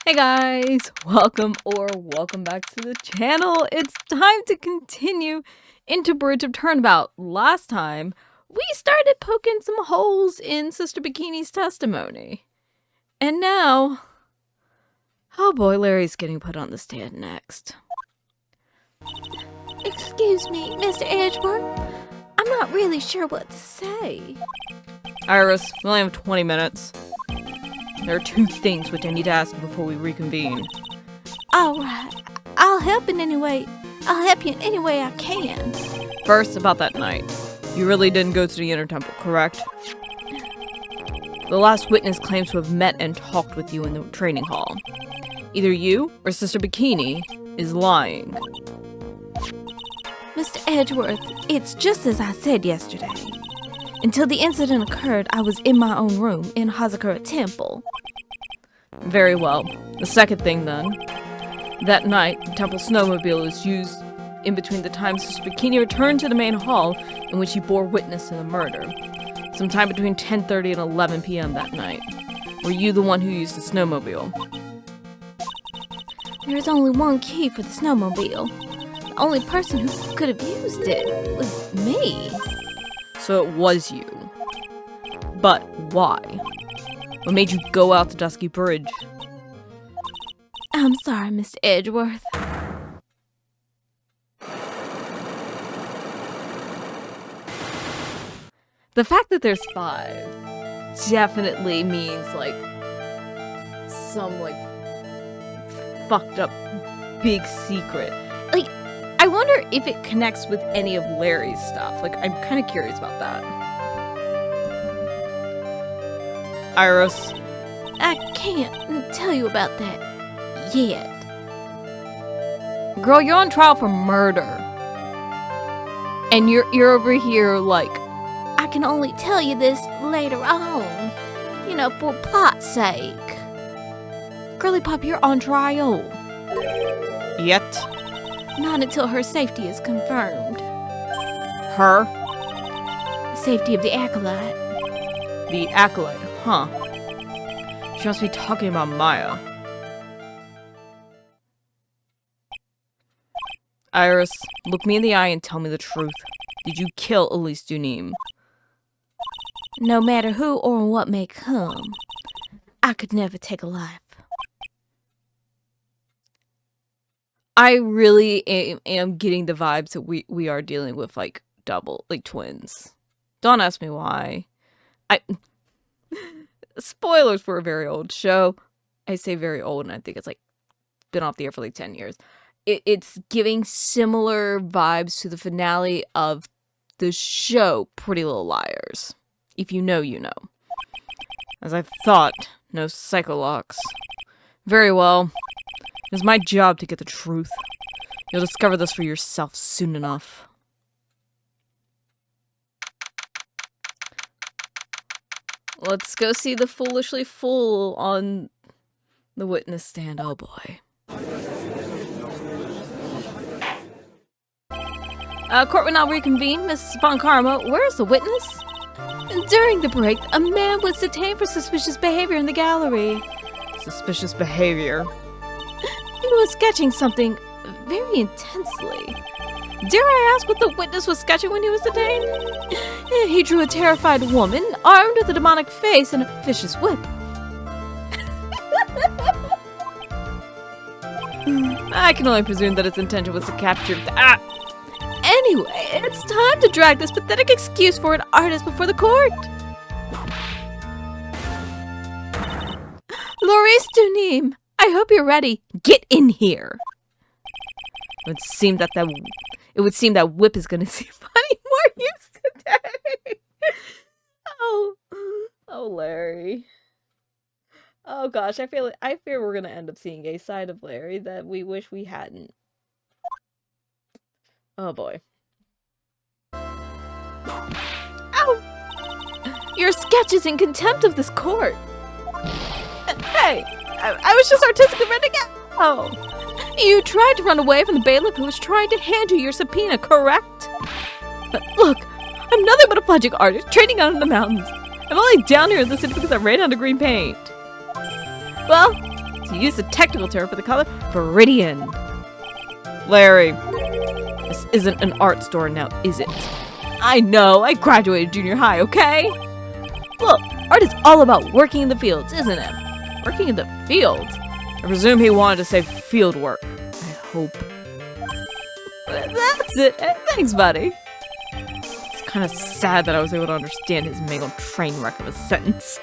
Hey guys, welcome back to the channel. It's time to continue into Bridge of Turnabout. Last time, we started poking some holes in Sister Bikini's testimony. And now, oh boy, Larry's getting put on the stand next. Excuse me, Mr. Edgeworth. I'm not really sure what to say. Iris, we only have 20 minutes. There are two things which I need to ask you before we reconvene. Alright, I'll help in any way. I'll help you in any way I can. First, about that night. You really didn't go to the inner temple, correct? The last witness claims to have met and talked with you in the training hall. Either you or Sister Bikini is lying. Mr. Edgeworth, it's just as I said yesterday. Until the incident occurred, I was in my own room in Hazakura Temple. Very well. The second thing, then. That night, the temple snowmobile was used in between the times Sister Bikini returned to the main hall in which she bore witness to the murder. Sometime between 10:30 and 11 p.m. that night. Were you the one who used the snowmobile? There is only one key for the snowmobile. The only person who could have used it was me. So it was you. But why? What made you go out to Dusky Bridge? I'm sorry, Mr. Edgeworth. The fact that there's 5 definitely means, like, some, like, fucked up big secret. Like, I wonder if it connects with any of Larry's stuff. Like, I'm kind of curious about that. Iris. I can't tell you about that yet. Girl, you're on trial for murder. And you're over here, like... I can only tell you this later on. You know, for plot's sake. Girly Pop, you're on trial. Yet? Not until her safety is confirmed. Her? The safety of the acolyte. The acolyte, huh? She must be talking about Maya. Iris, look me in the eye and tell me the truth. Did you kill Elise Deauxnim? No matter who or what may come, I could never take a life. I really am getting the vibes that we are dealing with, like, twins. Don't ask me why. Spoilers for a very old show. I say very old, and I think it's, like, been off the air for, like, 10 years. It's giving similar vibes to the finale of the show Pretty Little Liars. If you know, you know. As I thought, no psycholocks. Very well. It is my job to get the truth. You'll discover this for yourself soon enough. Let's go see the foolishly fool on the witness stand. Oh boy. Court will now reconvene. Miss Von Karma, where is the witness? During the break, a man was detained for suspicious behavior in the gallery. Suspicious behavior? He was sketching something very intensely. Dare I ask what the witness was sketching when he was detained? He drew a terrified woman, armed with a demonic face and a vicious whip. I can only presume that its intention was to capture Anyway, it's time to drag this pathetic excuse for an artist before the court. Elise Deauxnim, I hope you're ready. Get in here. It would seem that whip is going to see funny more use today. Oh, Larry. Oh gosh, I fear we're going to end up seeing a side of Larry that we wish we hadn't. Oh boy. Ow! Your sketch is in contempt of this court. Hey, I was just artistically renting out. Oh, you tried to run away from the bailiff who was trying to hand you your subpoena, correct? But look, I'm nothing but a project artist trading out in the mountains. I'm only down here in the city because I ran out of green paint. Well, to use the technical term for the color viridian. Larry, this isn't an art store now, is it? I know, I graduated junior high, okay? Look, art is all about working in the fields, isn't it? Working in the fields? I presume he wanted to say field work. I hope. That's it. Thanks, buddy. It's kind of sad that I was able to understand his mangled train wreck of a sentence.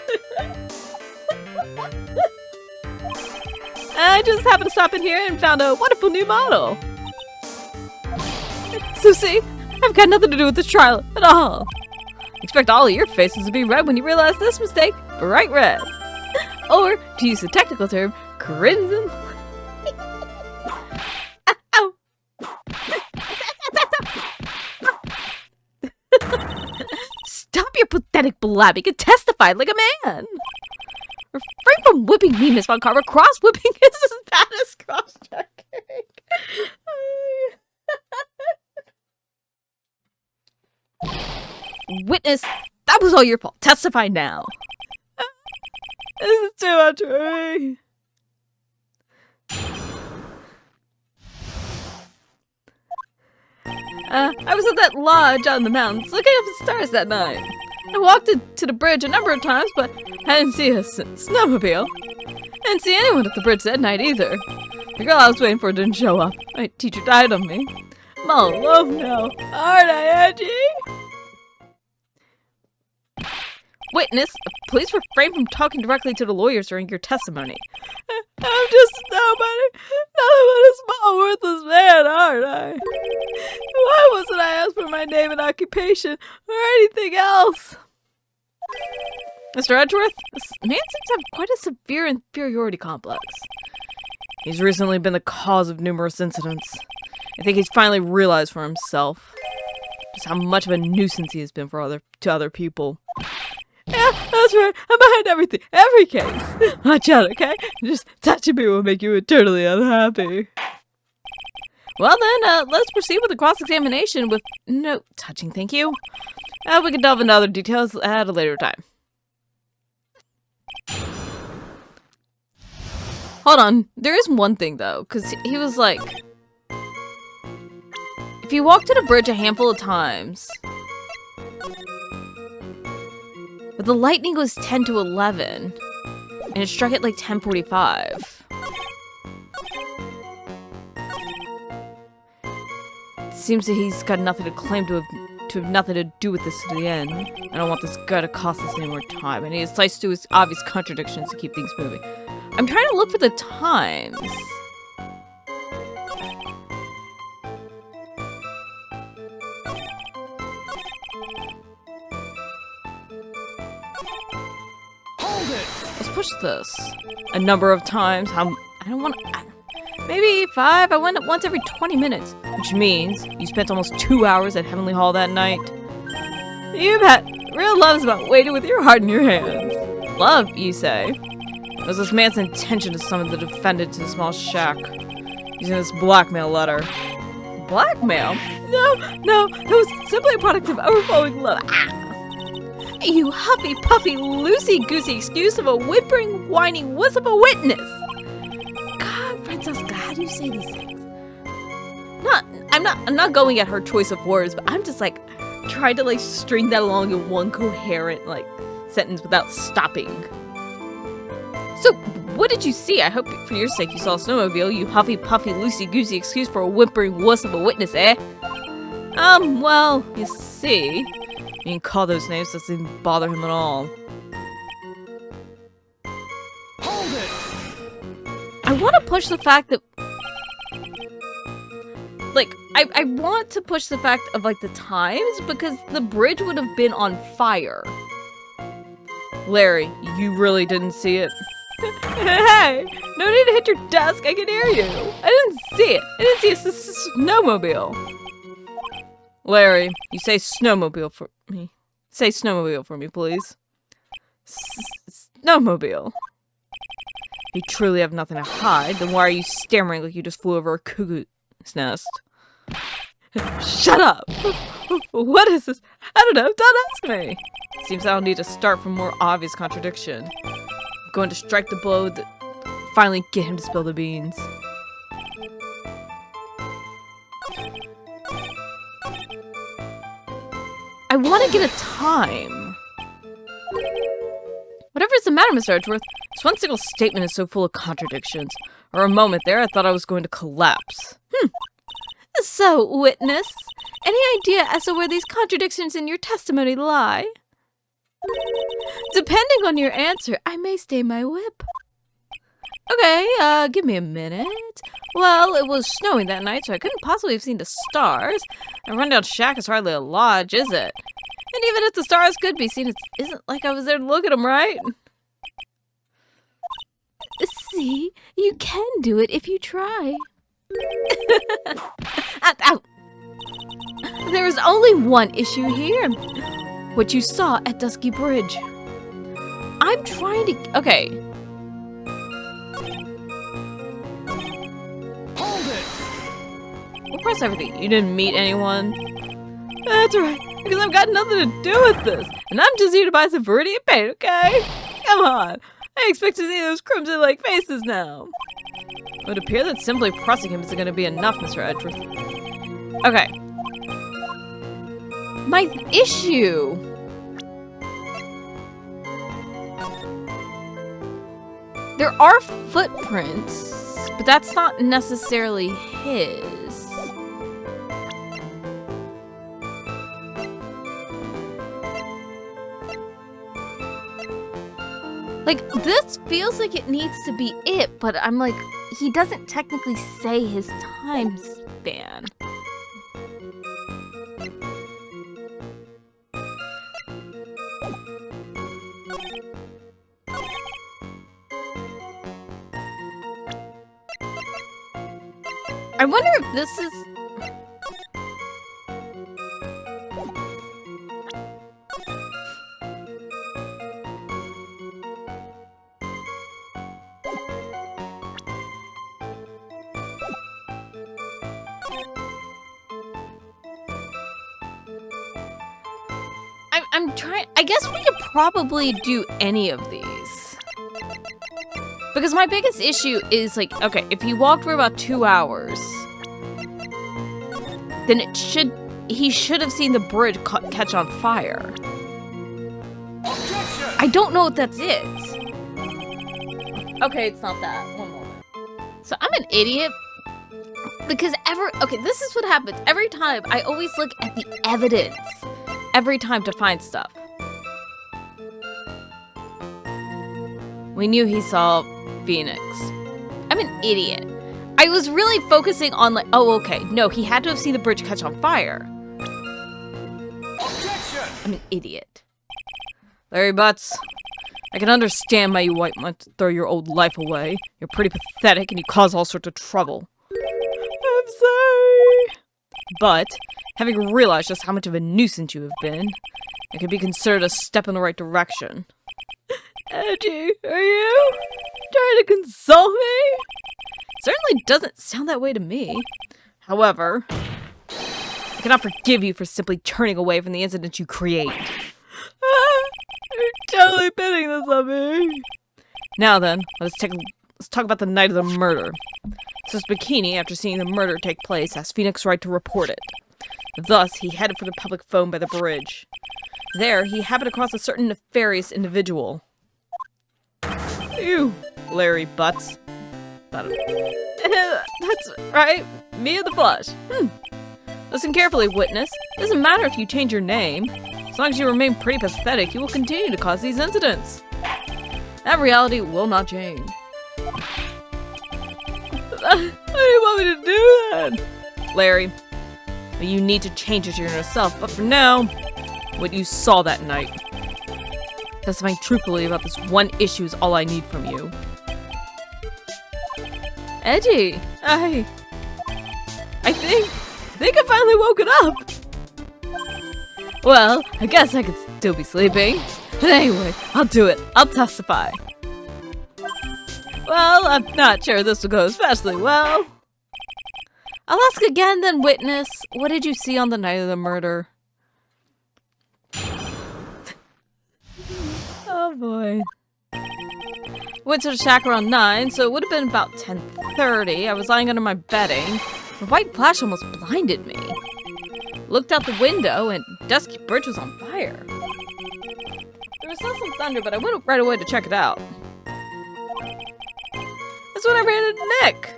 I just happened to stop in here and found a wonderful new model. So see, I've got nothing to do with this trial at all. Expect all of your faces to be red when you realize this mistake. Bright red. Or, to use the technical term, crimson. Ow. Stop your pathetic blabbing and testify like a man. Refrain from whipping me, Miss Macabre. Cross-whipping is as bad as cross-checking. Witness, that was all your fault. Testify now. This is too much for me. I was at that lodge out in the mountains, looking up at the stars that night. I walked to the bridge a number of times, but I didn't see a snowmobile. I didn't see anyone at the bridge that night either. The girl I was waiting for didn't show up. My teacher died on me. I'm all alone now. Aren't I, Angie? Witness, please refrain from talking directly to the lawyers during your testimony. I'm just nobody. Nothing but a small, worthless man, aren't I? Why wasn't I asked for my name and occupation or anything else? Mr. Edgeworth, this man seems to have quite a severe inferiority complex. He's recently been the cause of numerous incidents. I think he's finally realized for himself just how much of a nuisance he has been to other people. Yeah, that's right. I'm behind everything. Every case. Watch out, okay? Just touching me will make you eternally unhappy. Well then, let's proceed with the cross-examination with no touching, thank you. We can delve into other details at a later time. Hold on. There is one thing, though, because he was like... If you walk to the bridge a handful of times... But the lightning was 10 to 11, and it struck at like 10:45. It seems that he's got nothing to claim to have nothing to do with this to the end. I don't want this guy to cost us any more time, and he decides to do his obvious contradictions to keep things moving. I'm trying to look for the times. Let's push this a number of times. I don't want to... Maybe 5? I went once every 20 minutes. Which means you spent almost 2 hours at Heavenly Hall that night. You bet. Real love is about waiting with your heart in your hands. Love, you say? It was this man's intention to summon the defendant to the small shack, using this blackmail letter. Blackmail? No. It was simply a product of overflowing love. You huffy, puffy, loosey-goosey excuse of a whimpering, whining wuss of a witness! God, Francesca, how do you say these things? I'm not going at her choice of words, but I'm just like trying to like string that along in one coherent like sentence without stopping. So, what did you see? I hope for your sake you saw a snowmobile, you huffy, puffy, loosey-goosey excuse for a whimpering wuss of a witness, eh? Well, you see... You can call those names, doesn't bother him at all. Hold it! I want to push the fact that... Like, I want to push the fact of, like, the times, because the bridge would have been on fire. Larry, you really didn't see it? Hey! No need to hit your desk, I can hear you! I didn't see it! I didn't see a snowmobile! Larry, you say snowmobile for me. Say snowmobile for me, please. Snowmobile. If you truly have nothing to hide, then why are you stammering like you just flew over a cuckoo's nest? Shut up! What is this? I don't know, don't ask me! Seems I don't need to start from more obvious contradiction. I'm going to strike the blow that finally get him to spill the beans. I want to get a time. Whatever's the matter, Mr. Edgeworth? This one single statement is so full of contradictions. For a moment there, I thought I was going to collapse. So, witness, any idea as to where these contradictions in your testimony lie? Depending on your answer, I may stay my whip. Okay, give me a minute. Well, it was snowing that night, so I couldn't possibly have seen the stars. A rundown shack is hardly a lodge, is it? And even if the stars could be seen, it isn't like I was there to look at them, right? See, you can do it if you try. Ow. There is only one issue here. What you saw at Dusky Bridge. I'm trying to... Okay. Hold it! We'll press everything. You didn't meet anyone? That's right. Because I've got nothing to do with this. And I'm just here to buy some Viridian paint, okay? Come on. I expect to see those crimson-like faces now. It would appear that simply pressing him isn't going to be enough, Mr. Edgeworth. Okay. My issue... There are footprints, but that's not necessarily his. Like, this feels like it needs to be it, but I'm like, he doesn't technically say his time span. I wonder if this is... I'm trying... I guess we could probably do any of these. Because my biggest issue is, like, okay, if he walked for about 2 hours, then he should have seen the bridge catch on fire. Objection! I don't know if that's it. Okay, it's not that. One moment. So I'm an idiot. Because okay, this is what happens. Every time, I always look at the evidence. Every time to find stuff. We knew he saw Phoenix. I'm an idiot. I was really focusing on like, oh, okay. No, he had to have seen the bridge catch on fire. Objection! I'm an idiot. Larry Butts, I can understand why you might want to throw your old life away. You're pretty pathetic and you cause all sorts of trouble. I'm sorry. But, having realized just how much of a nuisance you have been, it could be considered a step in the right direction. Edgy, are you trying to console me? Certainly doesn't sound that way to me. However, I cannot forgive you for simply turning away from the incidents you create. You're totally pinning this on me. Now then, let's talk about the night of the murder. So Bikini, after seeing the murder take place, asked Phoenix Wright to report it. Thus, he headed for the public phone by the bridge. There, he happened across a certain nefarious individual. You, Larry Butts. That's right, me in the flesh. Listen carefully, witness. It doesn't matter if you change your name. As long as you remain pretty pathetic, you will continue to cause these incidents. That reality will not change. How do you want me to do that? Larry, well, you need to change it to yourself, but for now, what you saw that night. Testifying truthfully about this one issue is all I need from you. Edgy, I think I finally woken up. Well, I guess I could still be sleeping. But anyway, I'll do it. I'll testify. Well, I'm not sure this will go especially well. I'll ask again then, witness. What did you see on the night of the murder? Oh boy. Went to the shack around 9, so it would have been about 10:30. I was lying under my bedding. The white flash almost blinded me. Looked out the window, and Dusky Bridge was on fire. There was still some thunder, but I went right away to check it out. That's when I ran into Nick.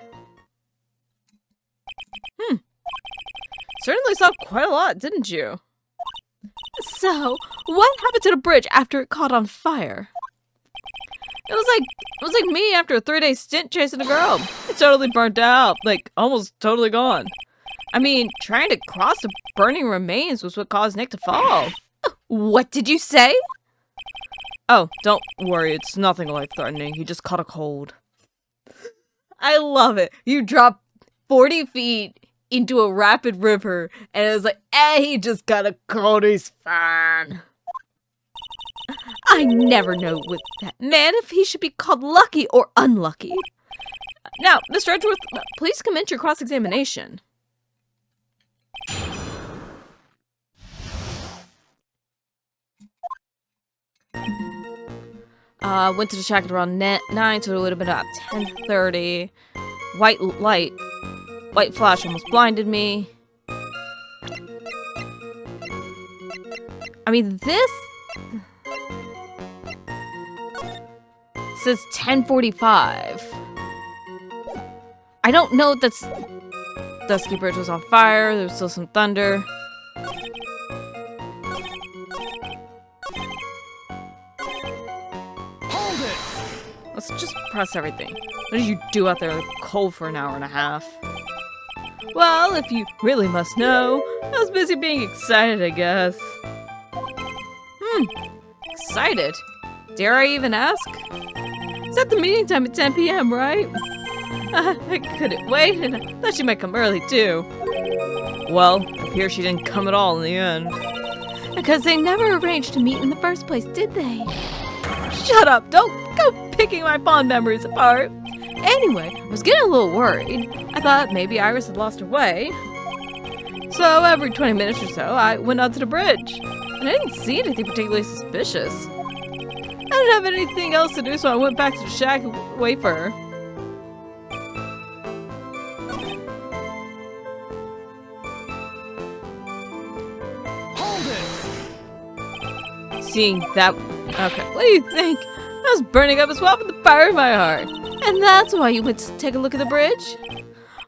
Certainly saw quite a lot, didn't you? So, what happened to the bridge after it caught on fire? It was like me after a 3-day stint chasing a girl. It totally burnt out, like almost totally gone. I mean, trying to cross the burning remains was what caused Nick to fall. What did you say? Oh, don't worry, it's nothing life-threatening. He just caught a cold. I love it. You dropped 40 feet into a rapid river, and it was like, he just got a cold, he's fine. I never know with that man if he should be called lucky or unlucky. Now, Mr. Edgeworth, please commence your cross-examination. Went to the shack at around 9, so it would have been about 10:30. White flash almost blinded me. I mean, this says 10:45. I don't know if that's... Dusky Bridge was on fire, there was still some thunder. Hold it! Let's just press everything. What did you do out there cold for an hour and a half? Well, if you really must know, I was busy being excited, I guess. Excited? Dare I even ask? It's at the meeting time at 10 p.m., right? I couldn't wait, and I thought she might come early, too. Well, it appears she didn't come at all in the end. Because they never arranged to meet in the first place, did they? Shut up! Don't go picking my fond memories apart! Anyway, I was getting a little worried. I thought maybe Iris had lost her way. So every 20 minutes or so, I went out to the bridge. And I didn't see anything particularly suspicious. I didn't have anything else to do, so I went back to the shack and wait for her. Hold it! Seeing that... Okay, what do you think? I was burning up as well with the fire in my heart. And that's why you went to take a look at the bridge?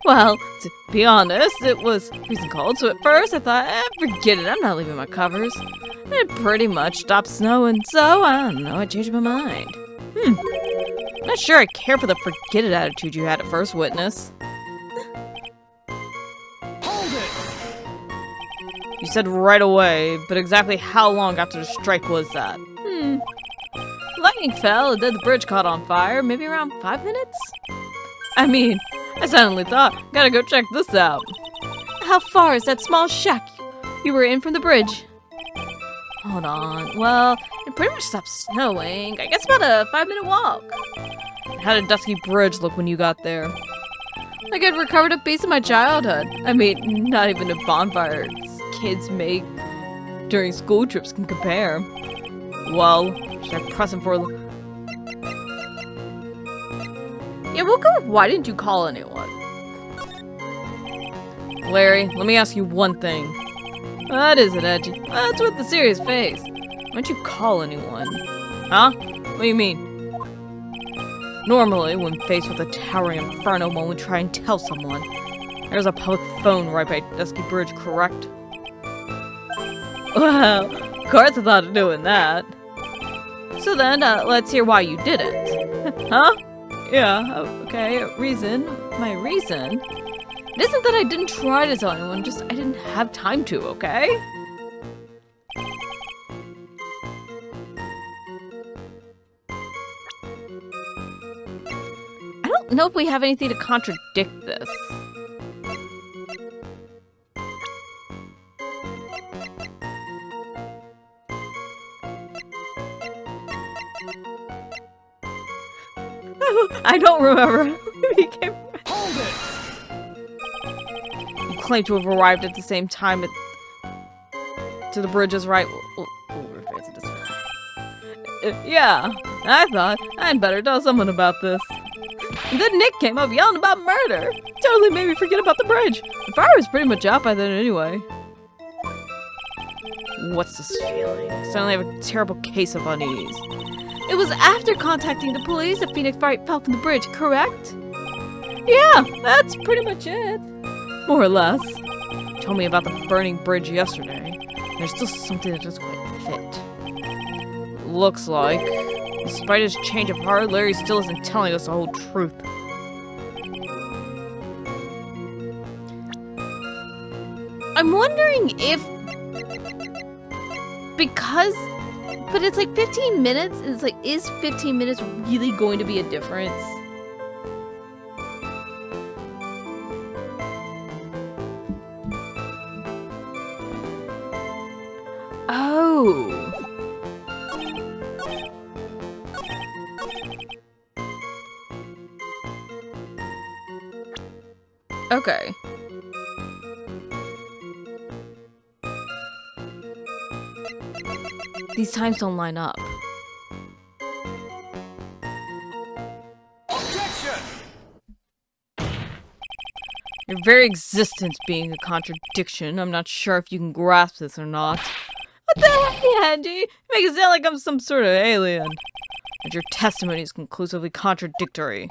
Well, to be honest, it was freezing cold, so at first I thought, forget it, I'm not leaving my covers. And it pretty much stopped snowing, so I don't know, I changed my mind. Not sure I care for the forget it attitude you had at first, Witness. Hold it! You said right away, but exactly how long after the strike was that? Lightning fell, and then the bridge caught on fire, maybe around 5 minutes? I mean, I suddenly thought, gotta go check this out. How far is that small shack you were in from the bridge? Hold on, well, it pretty much stopped snowing. I guess about a 5-minute walk. How did Dusky Bridge look when you got there? Like I'd recovered a piece of my childhood. I mean, not even a bonfire kids make during school trips can compare. Well, should I press him for... Yeah, we'll go with why didn't you call anyone? Larry, let me ask you one thing. That isn't edgy. That's with the serious face. Why don't you call anyone? Huh? What do you mean? Normally, when faced with a towering inferno, one would try and tell someone. There's a public phone right by Dusky Bridge, correct? Well, of course I thought of doing that. So then, let's hear why you did it. Huh? Yeah, okay, reason. My reason? It isn't that I didn't try to tell anyone, just I didn't have time to, okay? I don't know if we have anything to contradict this. I don't remember. Hold it! You claim to have arrived at the same time to the bridges, right? We'll rephrase it this way. Yeah, I thought I'd better tell someone about this. And then Nick came up yelling about murder. Totally made me forget about the bridge. The fire was pretty much out by then anyway. What's this feeling? I suddenly have a terrible case of unease. It was after contacting the police that Phoenix Wright fell from the bridge, correct? Yeah, that's pretty much it. More or less. You told me about the burning bridge yesterday. There's still something that doesn't quite fit. Looks like, despite his change of heart, Larry still isn't telling us the whole truth. I'm wondering if... Because... But it's like 15 minutes, and it's like, is 15 minutes really going to be a difference? Oh. Okay. These times don't line up. Objection! Your very existence being a contradiction. I'm not sure if you can grasp this or not. What the heck, Andy? You make it sound like I'm some sort of alien. And your testimony is conclusively contradictory.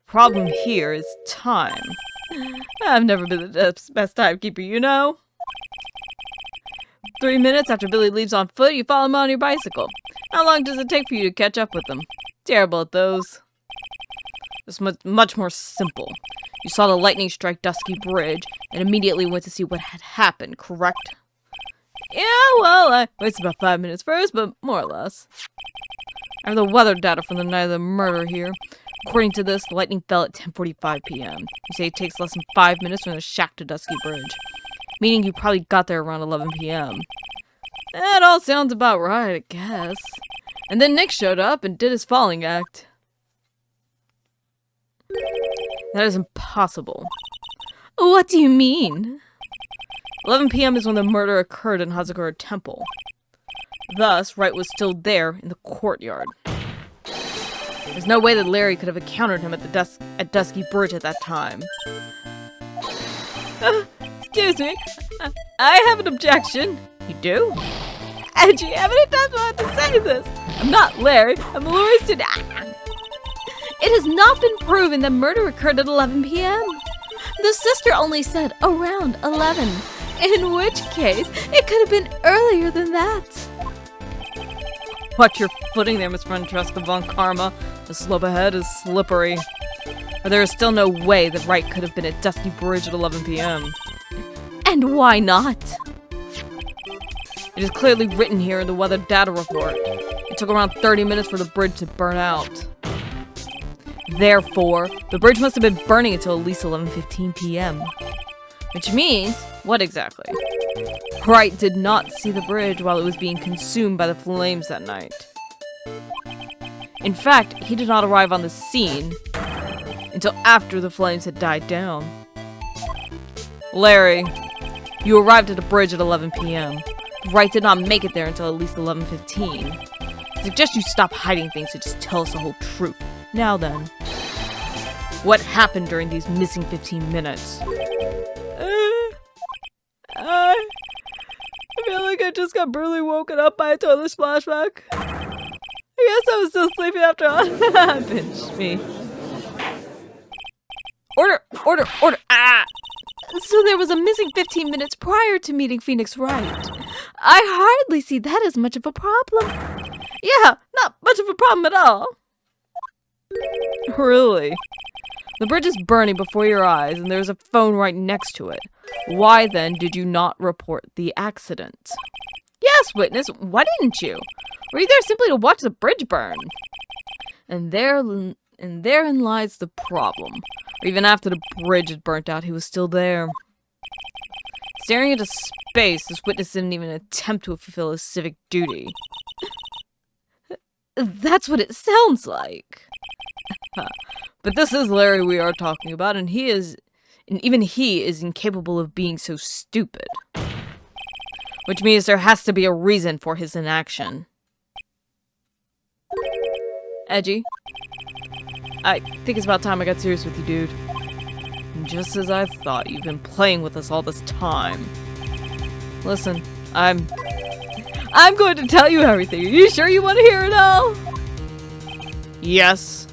Problem here is time. I've never been the best timekeeper, you know? 3 minutes after Billy leaves on foot, you follow him on your bicycle. How long does it take for you to catch up with him? Terrible at those. It's much more simple. You saw the lightning strike Dusky Bridge and immediately went to see what had happened, correct? Yeah, well, I wasted about 5 minutes first, but more or less. I have the weather data from the night of the murder here. According to this, the lightning fell at 10:45 p.m. You say it takes less than 5 minutes from the shack to Dusky Bridge. Meaning you probably got there around 11 p.m. That all sounds about right, I guess. And then Nick showed up and did his falling act. That is impossible. What do you mean? 11 p.m. is when the murder occurred in Hazakura Temple. Thus, Wright was still there in the courtyard. There's no way that Larry could have encountered him at Dusky Bridge at that time. Excuse me, I have an objection. You do? Angie, how many times do I have to say this? I'm not Larry, I'm Laura's student. It has not been proven that murder occurred at 11 p.m. The sister only said around 11, in which case it could have been earlier than that. Watch your footing there, Miss Francesca von Karma. The slope ahead is slippery. But there is still no way that Wright could have been at Dusky Bridge at 11 p.m. And why not? It is clearly written here in the weather data report. It took around 30 minutes for the bridge to burn out. Therefore, the bridge must have been burning until at least 11:15 p.m. Which means, what exactly? Wright did not see the bridge while it was being consumed by the flames that night. In fact, he did not arrive on the scene until after the flames had died down. Larry, you arrived at the bridge at 11 p.m. Wright did not make it there until at least 11:15. I suggest you stop hiding things and just tell us the whole truth. Now then, what happened during these missing 15 minutes? I feel like I just got brutally woken up by a toilet splashback. I guess I was still sleeping after all. Pinch me. Order! Ah! So there was a missing 15 minutes prior to meeting Phoenix Wright. I hardly see that as much of a problem. Yeah, not much of a problem at all. Really? The bridge is burning before your eyes, and there's a phone right next to it. Why then did you not report the accident? Yes, witness, why didn't you? Were you there simply to watch the bridge burn? And therein lies the problem. Or even after the bridge had burnt out, he was still there. Staring into space, this witness didn't even attempt to fulfill his civic duty. That's what it sounds like. But this is Larry we are talking about, and even he is incapable of being so stupid. Which means there has to be a reason for his inaction. Edgy. I think it's about time I got serious with you, dude. And just as I thought, you've been playing with us all this time. Listen, I'm going to tell you everything. Are you sure you want to hear it all? Yes.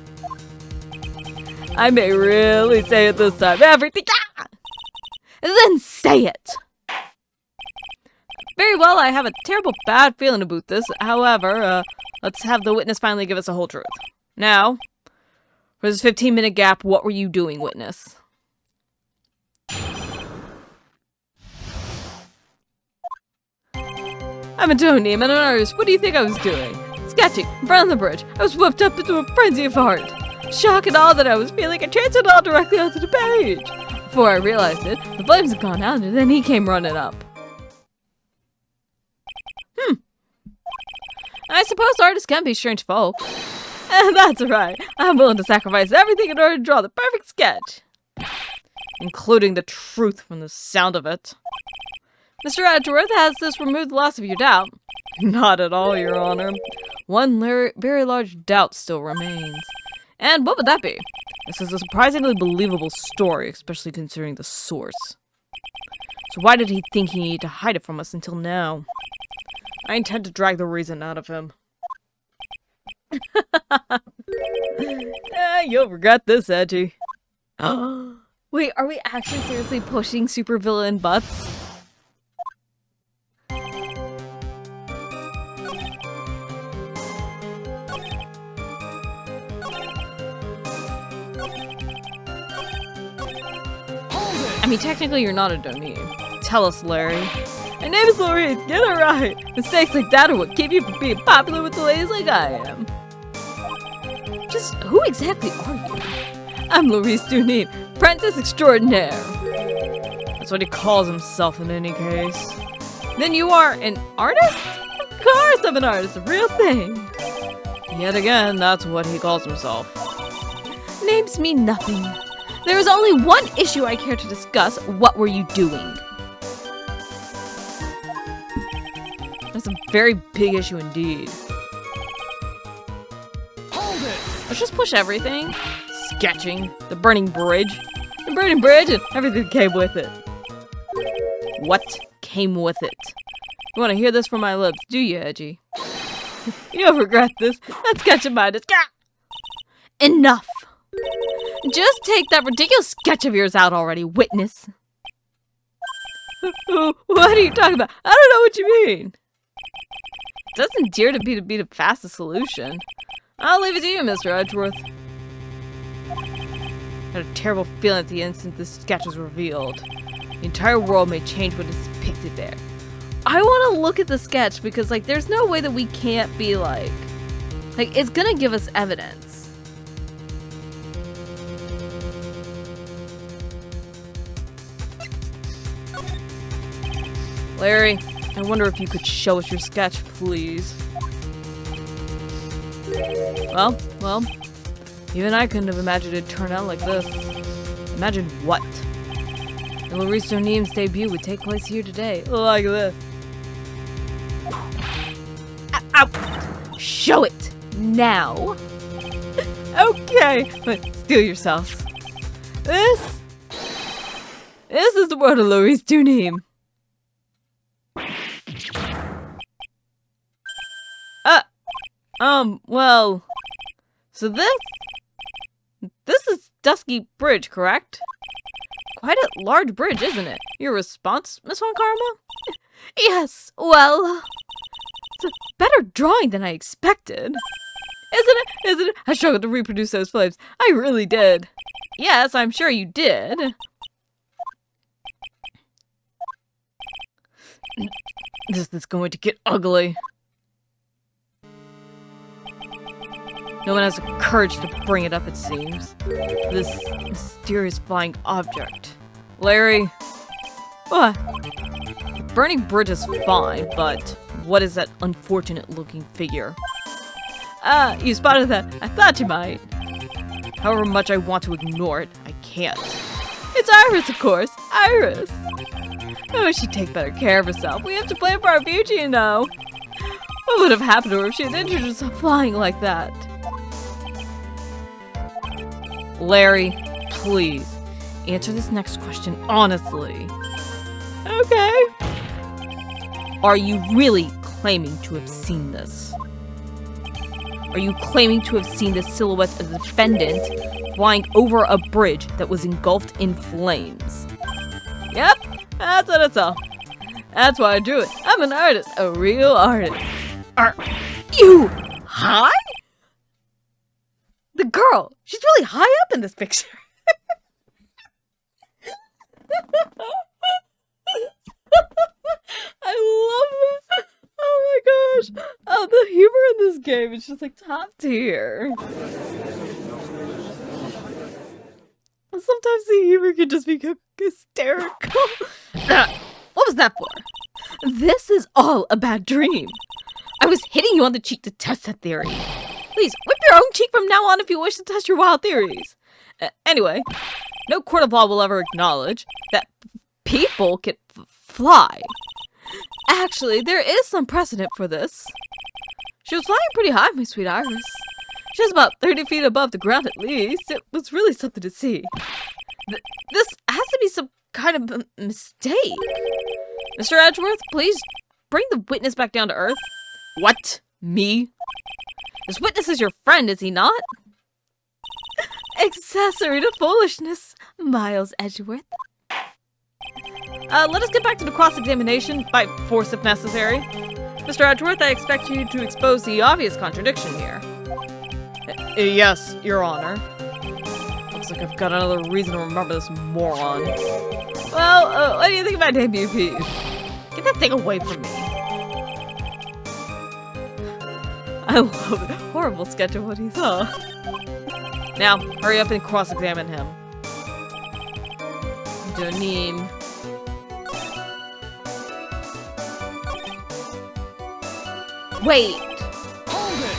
I may really say it this time. Everything. Ah! Then say it. Very well, I have a terrible bad feeling about this. However, let's have the witness finally give us the whole truth. Now, for this 15-minute gap, what were you doing, witness? I'm a Deauxnim and an artist. What do you think I was doing? Sketching in front of the bridge. I was whipped up into a frenzy of art. Shock and all that I was feeling, I transferred it all directly onto the page. Before I realized it, the flames had gone out and then he came running up. I suppose artists can be strange folk. And that's right. I'm willing to sacrifice everything in order to draw the perfect sketch. Including the truth from the sound of it. Mr. Edgeworth, has this removed the loss of your doubt? Not at all, Your Honor. One very large doubt still remains. And what would that be? This is a surprisingly believable story, especially considering the source. So why did he think he needed to hide it from us until now? I intend to drag the reason out of him. You'll regret this, Edgy. Wait, are we actually seriously pushing supervillain butts? I mean, technically you're not a Deauxnim. Tell us, Larry. My name is Louise, get it right! Mistakes like that are what keep you from being popular with the ladies like I am. Just who exactly are you? I'm Elise Deauxnim, Princess Extraordinaire. That's what he calls himself in any case. Then you are an artist? Of course I'm an artist, a real thing. Yet again, that's what he calls himself. Names mean nothing. There is only one issue I care to discuss. What were you doing? That's a very big issue indeed. Hold it! Let's just push everything. Sketching, the burning bridge. The burning bridge and everything that came with it. What came with it? You want to hear this from my lips, do you, Edgy? You'll regret this. That sketch of mine is... Enough! Just take that ridiculous sketch of yours out already, witness. What are you talking about? I don't know what you mean. Doesn't dare to be the fastest solution. I'll leave it to you, Mr. Edgeworth. I had a terrible feeling at the instant this sketch was revealed. The entire world may change what is depicted there. I want to look at the sketch because, like, there's no way that we can't be like, it's gonna give us evidence. Larry, I wonder if you could show us your sketch, please. Well, even I couldn't have imagined it'd turn out like this. Imagine what? Elise Deauxnim's debut would take place here today, like this. Ow! Show it! Now! Okay, but steel yourself. This is the world of Elise Deauxnim. Well, so this is Dusky Bridge, correct? Quite a large bridge, isn't it? Your response, Miss Von Karma? Yes, well, it's a better drawing than I expected. Isn't it? I struggled to reproduce those flames. I really did. Yes, I'm sure you did. This is going to get ugly. No one has the courage to bring it up, it seems. This mysterious flying object. Larry? What? The burning bridge is fine, but what is that unfortunate-looking figure? Ah, you spotted that. I thought you might. However much I want to ignore it, I can't. It's Iris, of course. Iris. Oh, she'd take better care of herself. We have to plan for our future, you know. What would have happened to her if she had injured herself flying like that? Larry, please, answer this next question honestly. Okay. Are you really claiming to have seen this? Are you claiming to have seen the silhouette of the defendant flying over a bridge that was engulfed in flames? Yep, that's what I saw. That's why I drew it. I'm an artist, a real artist. Are you high? The girl, she's really high up in this picture. I love it. Oh my gosh. Oh, the humor in this game is just like top tier. Sometimes the humor can just be hysterical. What was that for? This is all a bad dream. I was hitting you on the cheek to test that theory. Please, whip your own cheek from now on if you wish to test your wild theories. Anyway, No court of law will ever acknowledge that people can fly. Actually, there is some precedent for this. She was flying pretty high, my sweet Iris. She was about 30 feet above the ground at least. It was really something to see. This has to be some kind of a mistake. Mr. Edgeworth, please bring the witness back down to earth. what? Me? This witness is your friend, is he not? Accessory to foolishness, Miles Edgeworth. Let us get back to the cross-examination, by force if necessary. Mr. Edgeworth, I expect you to expose the obvious contradiction here. Yes, Your Honor. Looks like I've got another reason to remember this moron. Well, what do you think about debut piece? Get that thing away from me. I love it. Horrible sketch of what he saw. Now, hurry up and cross-examine him. Deauxnim. Wait! Hold it!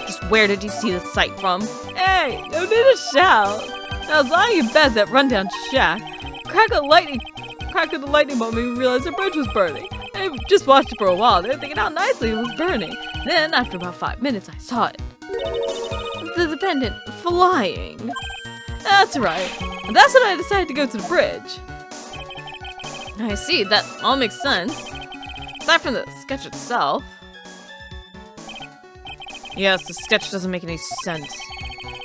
Just where did you see the sight from? Hey, no need to shout. I was lying in bed that rundown shack. Crack of the lightning bolt made me realize the bridge was burning. I just watched it for a while there, thinking how nicely it was burning. Then, after about 5 minutes, I saw it. The defendant flying. That's right. And that's when I decided to go to the bridge. I see, that all makes sense. Aside from the sketch itself. Yes, the sketch doesn't make any sense.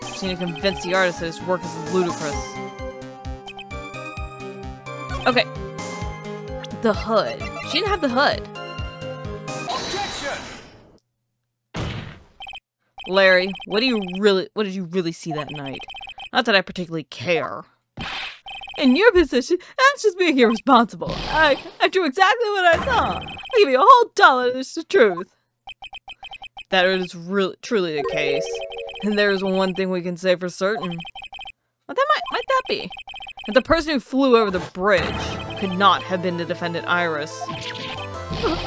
Just need to convince the artist that his work is ludicrous. Okay. The hood. She didn't have the hood. Objection! Larry, what did you really see that night? Not that I particularly care. In your position, that's just being irresponsible. I drew exactly what I saw. I'll give you a whole dollar, it's the truth. That is truly the case. And there is one thing we can say for certain. What that might that be? That the person who flew over the bridge could not have been the defendant Iris.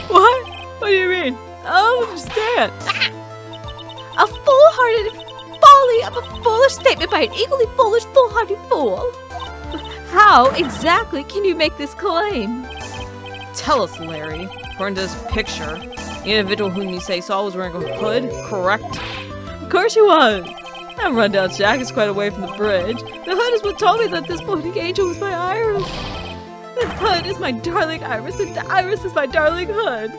What? What do you mean? I don't understand. A foolhardy folly of a foolish statement by an equally foolish, foolhardy fool. How exactly can you make this claim? Tell us, Larry. According to this picture, the individual whom you say saw was wearing a hood, correct? Of course she was. That rundown shack is quite away from the bridge. The hood is what told me that this floating angel was my Iris. The hood is my darling Iris, and Iris is my darling hood.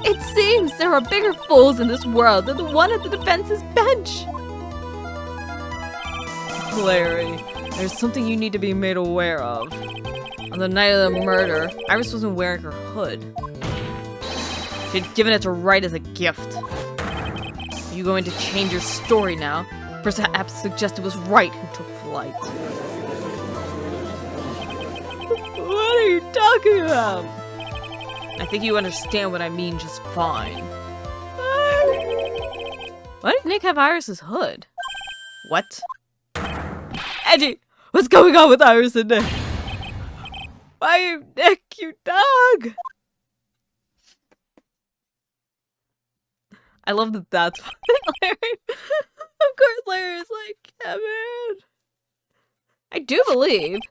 It seems there are bigger fools in this world than the one at the defense's bench. Larry, there's something you need to be made aware of. On the night of the murder, Iris wasn't wearing her hood. She'd given it to Wright as a gift. Are you going to change your story now? Perhaps suggest it was Wright who took flight. What are you talking about? I think you understand what I mean just fine. Why did Nick have Iris's hood? What? Edgy, what's going on with Iris and Nick? Why you Nick, you dog? I love that that's Larry. Of course Larry is like, Kevin. I do believe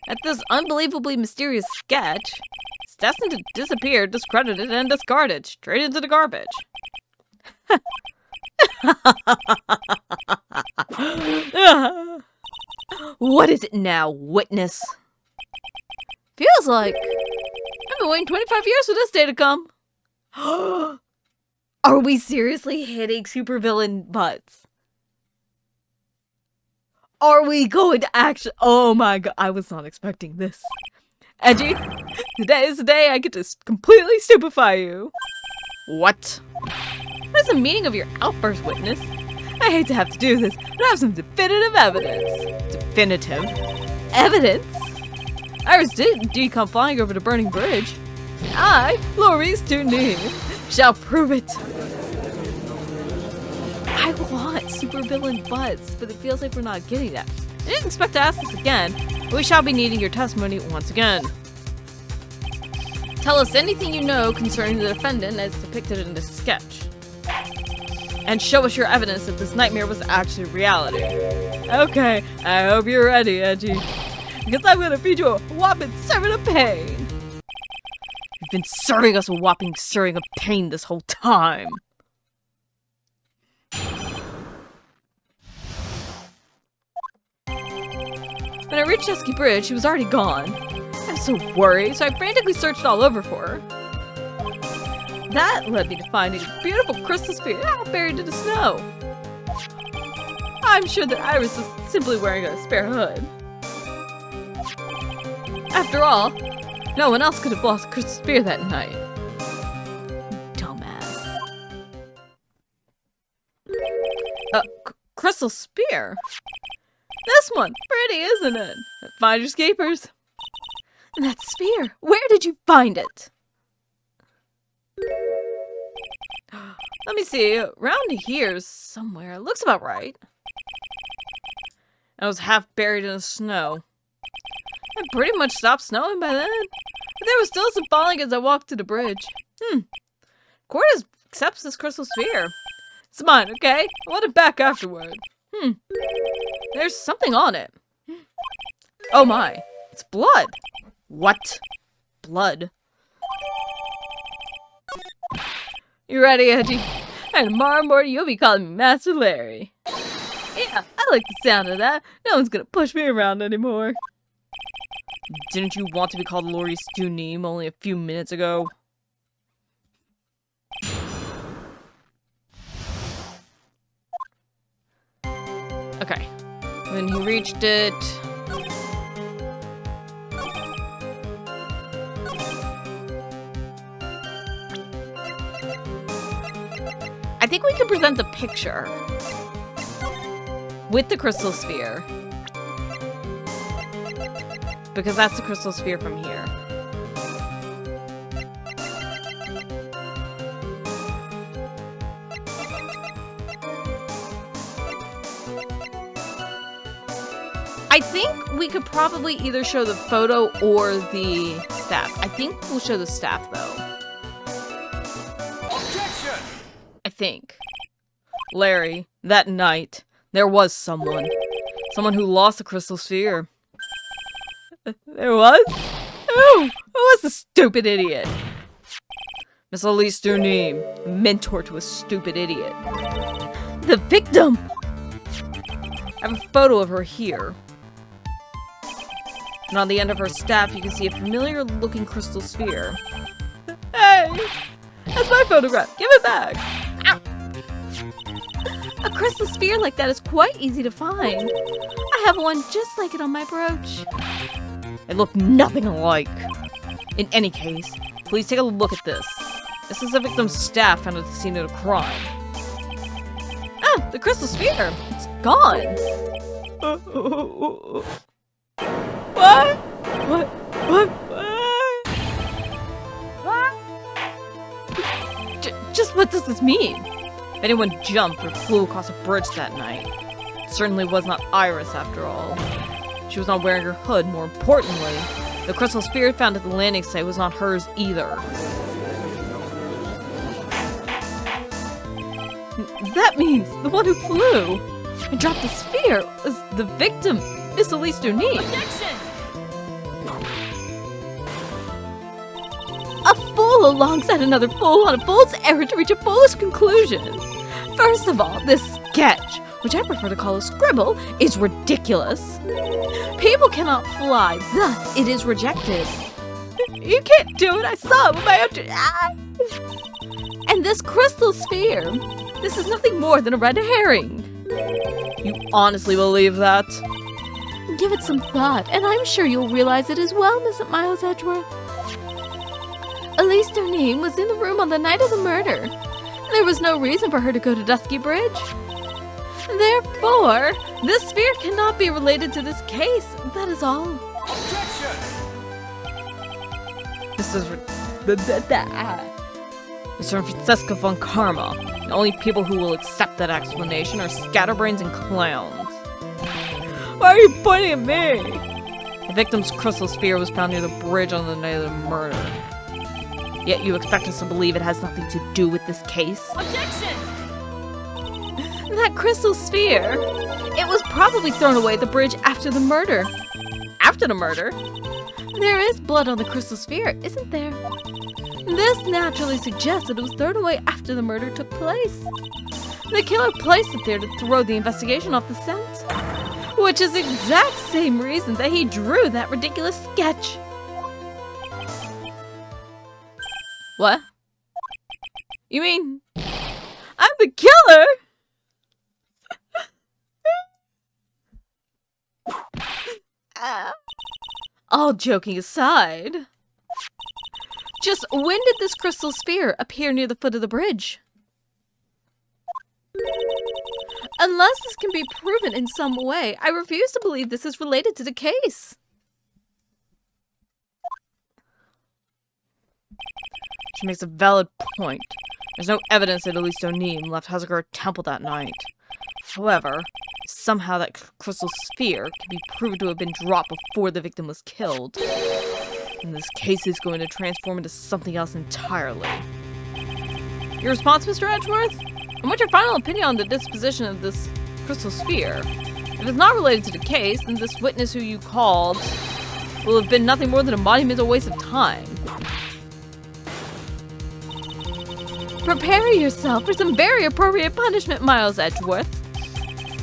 that this unbelievably mysterious sketch is destined to disappear, discredited, and discarded straight into the garbage. What is it now, witness? Feels like I've been waiting 25 years for this day to come. Are we seriously hitting supervillain butts? Are we going to actually? Oh my god, I was not expecting this. Edgy, today is the day I get to completely stupefy you. What? What's the meaning of your outburst, witness? I hate to have to do this, but I have some definitive evidence. Definitive? Evidence? Iris did indeed come flying over the burning bridge. I, Elise Deauxnim, shall prove it. I want supervillain butts, but it feels like we're not getting that. I didn't expect to ask this again, but we shall be needing your testimony once again. Tell us anything you know concerning the defendant as depicted in this sketch. And show us your evidence that this nightmare was actually reality. Okay, I hope you're ready, Edgy. Because I'm gonna feed you a whopping serving of pain. You've been serving us a whopping serving of pain this whole time. When I reached Chesky Bridge, she was already gone. I was so worried, so I frantically searched all over for her. That led me to finding a beautiful crystal sphere buried in the snow. I'm sure that Iris was simply wearing a spare hood. After all, no one else could have lost a crystal sphere that night. Dumbass. Crystal sphere? This one! Pretty, isn't it? Find your escapers. And that sphere, where did you find it? Let me see, around here somewhere. Looks about right. I was half buried in the snow. It pretty much stopped snowing by then. But there was still some falling as I walked to the bridge. Cordes accepts this crystal sphere. It's mine, okay? I want it back afterward. There's something on it. Oh my, it's blood. What? Blood. You ready, Edgy? And tomorrow morning you'll be calling me Master Larry. Yeah, I like the sound of that. No one's gonna push me around anymore. Didn't you want to be called Elise Deauxnim only a few minutes ago? Okay. When he reached it... I think we can present the picture with the crystal sphere. Because that's the crystal sphere from here. I think we could probably either show the photo or the staff. I think we'll show the staff though. Objection! I think. Larry, that night, there was someone. Someone who lost the crystal sphere. There was? Who was the stupid idiot? Miss Elise Deauxnim, mentor to a stupid idiot. The victim! I have a photo of her here. And on the end of her staff, you can see a familiar-looking crystal sphere. Hey! That's my photograph! Give it back! Ow. A crystal sphere like that is quite easy to find. I have one just like it on my brooch. It looked nothing alike. In any case, please take a look at this. This is the victim's staff found at the scene of the crime. Ah, the crystal sphere! It's gone! What? Just what does this mean? If anyone jumped or flew across a bridge that night, it certainly was not Iris after all. She was not wearing her hood. More importantly, the crystal sphere found at the landing site was not hers either. That means the one who flew and dropped the sphere was the victim, Miss Elise Deauxnim. Objection! A fool alongside another fool on a fool's errand to reach a foolish conclusion. First of all, this sketch, which I prefer to call a scribble, is ridiculous. People cannot fly, thus it is rejected. You can't do it, I saw it with my own... And this crystal sphere, this is nothing more than a red herring. You honestly believe that? Give it some thought, and I'm sure you'll realize it as well, Miss Miles Edgeworth. Elise Deauxnim was in the room on the night of the murder. There was no reason for her to go to Dusky Bridge. Therefore, this sphere cannot be related to this case. That is all. Objection! This is... Mr. Francesca von Karma. The only people who will accept that explanation are scatterbrains and clowns. Why are you pointing at me? The victim's crystal sphere was found near the bridge on the night of the murder. Yet you expect us to believe it has nothing to do with this case? Objection! That crystal sphere, it was probably thrown away at the bridge after the murder. After the murder? There is blood on the crystal sphere, isn't there? This naturally suggests that it was thrown away after the murder took place. The killer placed it there to throw the investigation off the scent. Which is the exact same reason that he drew that ridiculous sketch. What? You mean... I'm the killer? All joking aside, just when did this crystal sphere appear near the foot of the bridge? Unless this can be proven in some way, I refuse to believe this is related to the case. She makes a valid point. There's no evidence that Elise Deauxnim left Hazakura Temple that night. However, somehow that crystal sphere can be proven to have been dropped before the victim was killed. And this case is going to transform into something else entirely. Your response, Mr. Edgeworth? And what's your final opinion on the disposition of this crystal sphere? If it's not related to the case, then this witness who you called will have been nothing more than a monumental waste of time. Prepare yourself for some very appropriate punishment, Miles Edgeworth.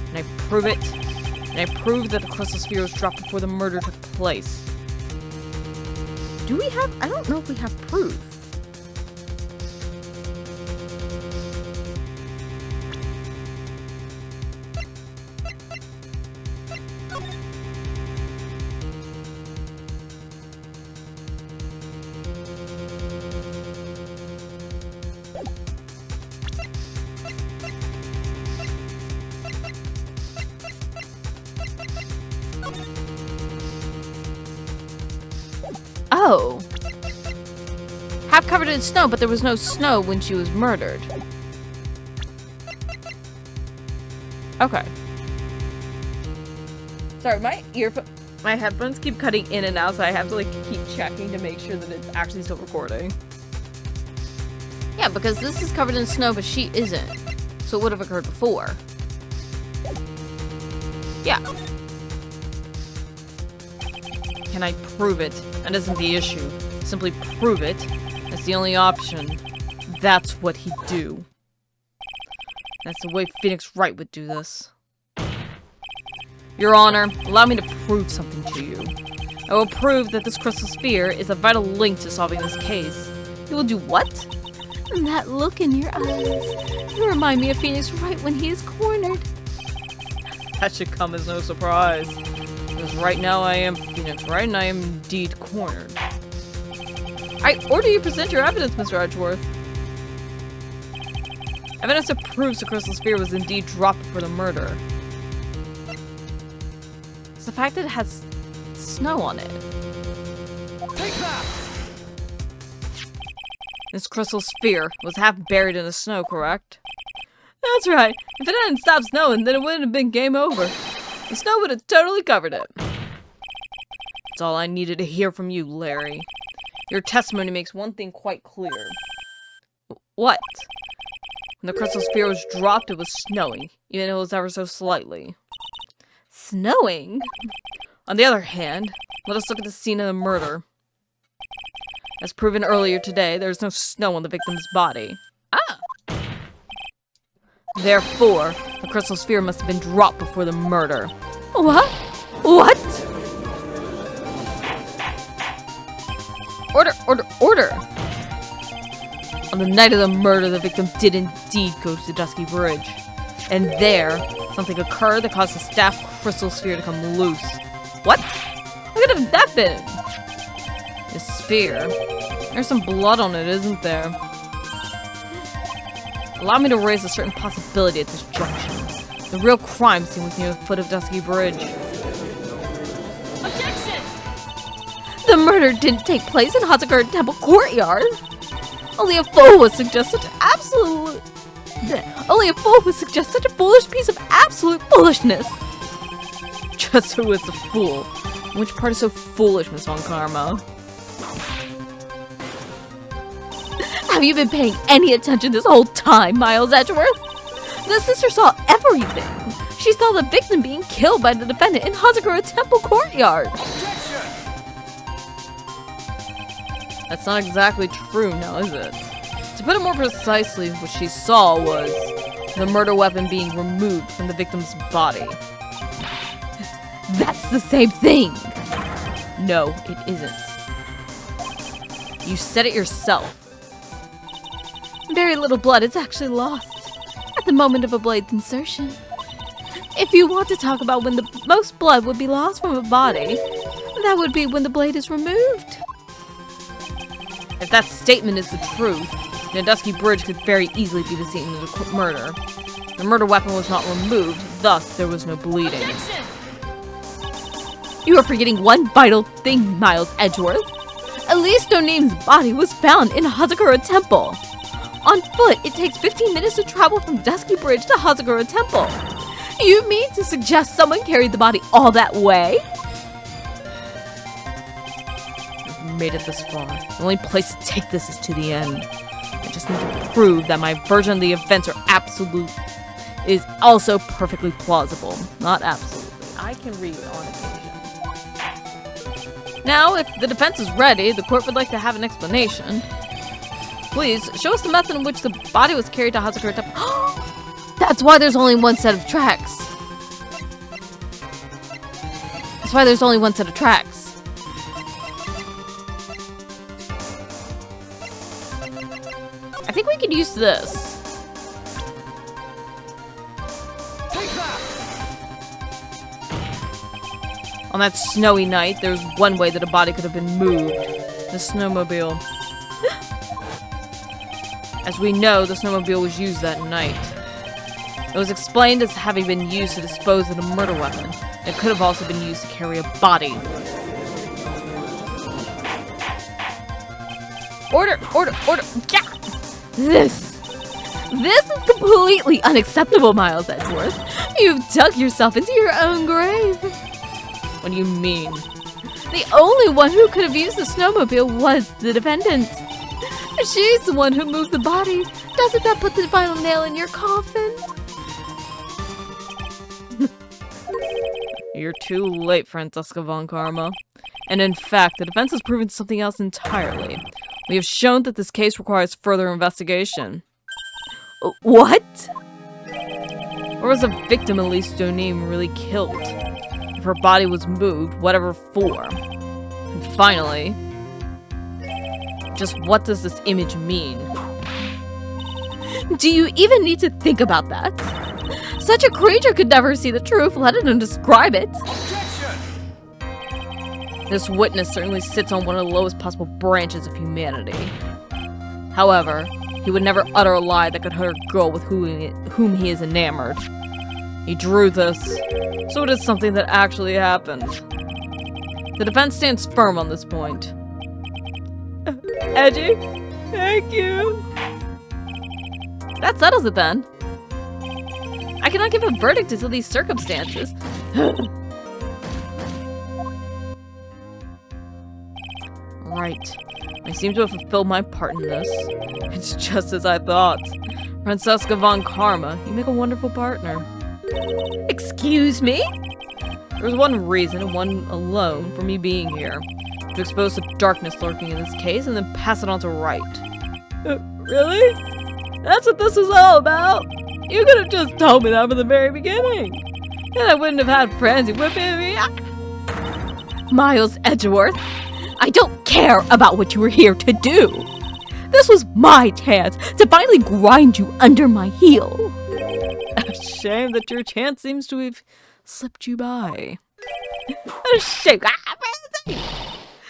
And I prove it. And I prove that the crystal sphere was dropped before the murder took place. Do we have... I don't know if we have proof. Oh. Half covered in snow, but there was no snow when she was murdered. Okay. Sorry, my headphones keep cutting in and out, so I have to like keep checking to make sure that it's actually still recording. Yeah, because this is covered in snow, but she isn't. So it would have occurred before. Yeah. Can I prove it? That isn't the issue. Simply prove it. That's the only option. That's what he'd do. That's the way Phoenix Wright would do this. Your Honor, allow me to prove something to you. I will prove that this crystal sphere is a vital link to solving this case. You will do what? That look in your eyes. You remind me of Phoenix Wright when he is cornered. That should come as no surprise. Because right now I am Phoenix Wright and I am indeed cornered. I order you present your evidence, Mr. Edgeworth. Evidence that proves the crystal sphere was indeed dropped before the murder. It's the fact that it has snow on it. Take that! This crystal sphere was half buried in the snow, correct? That's right. If it hadn't stopped snowing, then it wouldn't have been game over. The snow would have totally covered it. That's all I needed to hear from you, Larry. Your testimony makes one thing quite clear. What? When the crystal sphere was dropped, it was snowing, even if it was ever so slightly. Snowing? On the other hand, let us look at the scene of the murder. As proven earlier today, there is no snow on the victim's body. Ah! Therefore, the crystal sphere must have been dropped before the murder. What? What? Order, order, order! On the night of the murder, the victim did indeed go to the Dusky Bridge. And there, something occurred that caused the staff crystal sphere to come loose. What? What could have that been? The sphere? There's some blood on it, isn't there? Allow me to raise a certain possibility at this junction. The real crime scene was near the foot of Dusky Bridge. Objection! The murder didn't take place in Hazakura Temple courtyard. Only a fool would suggest such such a foolish piece of absolute foolishness. Just who is the fool? Which part is so foolish, Miss Von Karma? Have you been paying any attention this whole time, Miles Edgeworth? The sister saw everything. She saw the victim being killed by the defendant in Hazakura Temple courtyard. Objection! That's not exactly true now, is it? To put it more precisely, what she saw was the murder weapon being removed from the victim's body. That's the same thing. No, it isn't. You said it yourself. Very little blood is actually lost at the moment of a blade's insertion. If you want to talk about when the most blood would be lost from a body, that would be when the blade is removed. If that statement is the truth, then Dusky Bridge could very easily be the scene of the murder. The murder weapon was not removed, thus there was no bleeding. Objection! You are forgetting one vital thing, Miles Edgeworth. Elise Deauxnim's body was found in Hazakura Temple. On foot, it takes 15 minutes to travel from Dusky Bridge to Hazakura Temple. You mean to suggest someone carried the body all that way? I've made it this far. The only place to take this is to the end. I just need to prove that my version of the events is also perfectly plausible. Not absolutely. I can read on occasion. Now, if the defense is ready, the court would like to have an explanation. Please, show us the method in which the body was carried to Hazakura Temple. That's why there's only one set of tracks. That's why there's only one set of tracks. I think we could use this. Take that! On that snowy night, there was one way that a body could have been moved. The snowmobile. As we know, the snowmobile was used that night. It was explained as having been used to dispose of a murder weapon. It could have also been used to carry a body. Order! Order! Order! Yeah! This is completely unacceptable, Miles Edgeworth. You've dug yourself into your own grave. What do you mean? The only one who could have used the snowmobile was the defendant. She's the one who moved the body. Doesn't that put the final nail in your coffin? You're too late, Francesca Von Karma. And in fact, the defense has proven something else entirely. We have shown that this case requires further investigation. What? Or was the victim Elise Deauxnim really killed? If her body was moved, whatever for? And finally, just what does this image mean? Do you even need to think about that? Such a creature could never see the truth, let alone describe it. Objection! This witness certainly sits on one of the lowest possible branches of humanity. However, he would never utter a lie that could hurt a girl with whom he is enamored. He drew this, so it is something that actually happened. The defense stands firm on this point. Edgy, thank you. That settles it then. I cannot give a verdict until these circumstances. Right. I seem to have fulfilled my part in this. It's just as I thought. Francesca Von Karma, you make a wonderful partner. Excuse me? There's one reason, and one alone, for me being here. To expose the darkness lurking in this case, and then pass it on to Wright. Really? That's what this was all about? You could have just told me that from the very beginning. And I wouldn't have had Francie whipping me out. Miles Edgeworth, I don't care about what you were here to do. This was my chance to finally grind you under my heel. A shame that your chance seems to have slipped you by. A shame.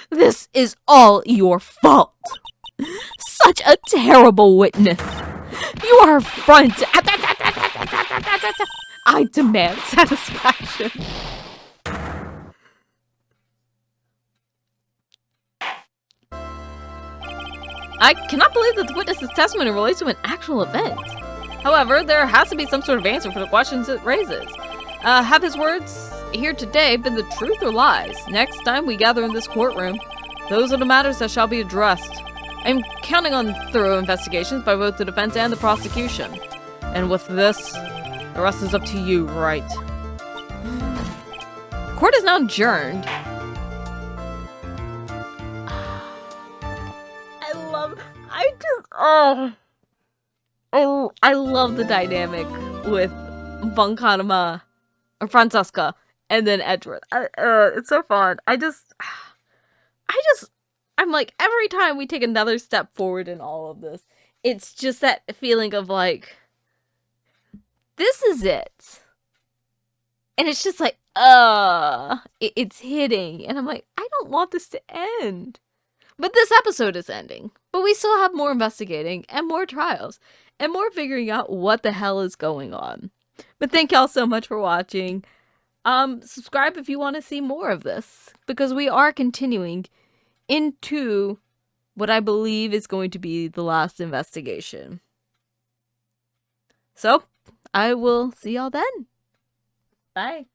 This is all your fault. Such a terrible witness. You are a front. I demand satisfaction. I cannot believe that the witness's testimony relates to an actual event. However, there has to be some sort of answer for the questions it raises. Have his words here today been the truth or lies? Next time we gather in this courtroom, those are the matters that shall be addressed. I'm counting on thorough investigations by both the defense and the prosecution. And with this, the rest is up to you, Wright. Court is now adjourned. I love the dynamic with Von Kanema or Francesca and then Edgeworth. It's so fun. I'm like, every time we take another step forward in all of this, it's just that feeling of like, this is it. And it's just like, it's hitting. And I'm like, I don't want this to end. But this episode is ending. But we still have more investigating and more trials and more figuring out what the hell is going on. But thank y'all so much for watching. Subscribe if you want to see more of this, because we are continuing into what I believe is going to be the last investigation. So, I will see y'all then. Bye.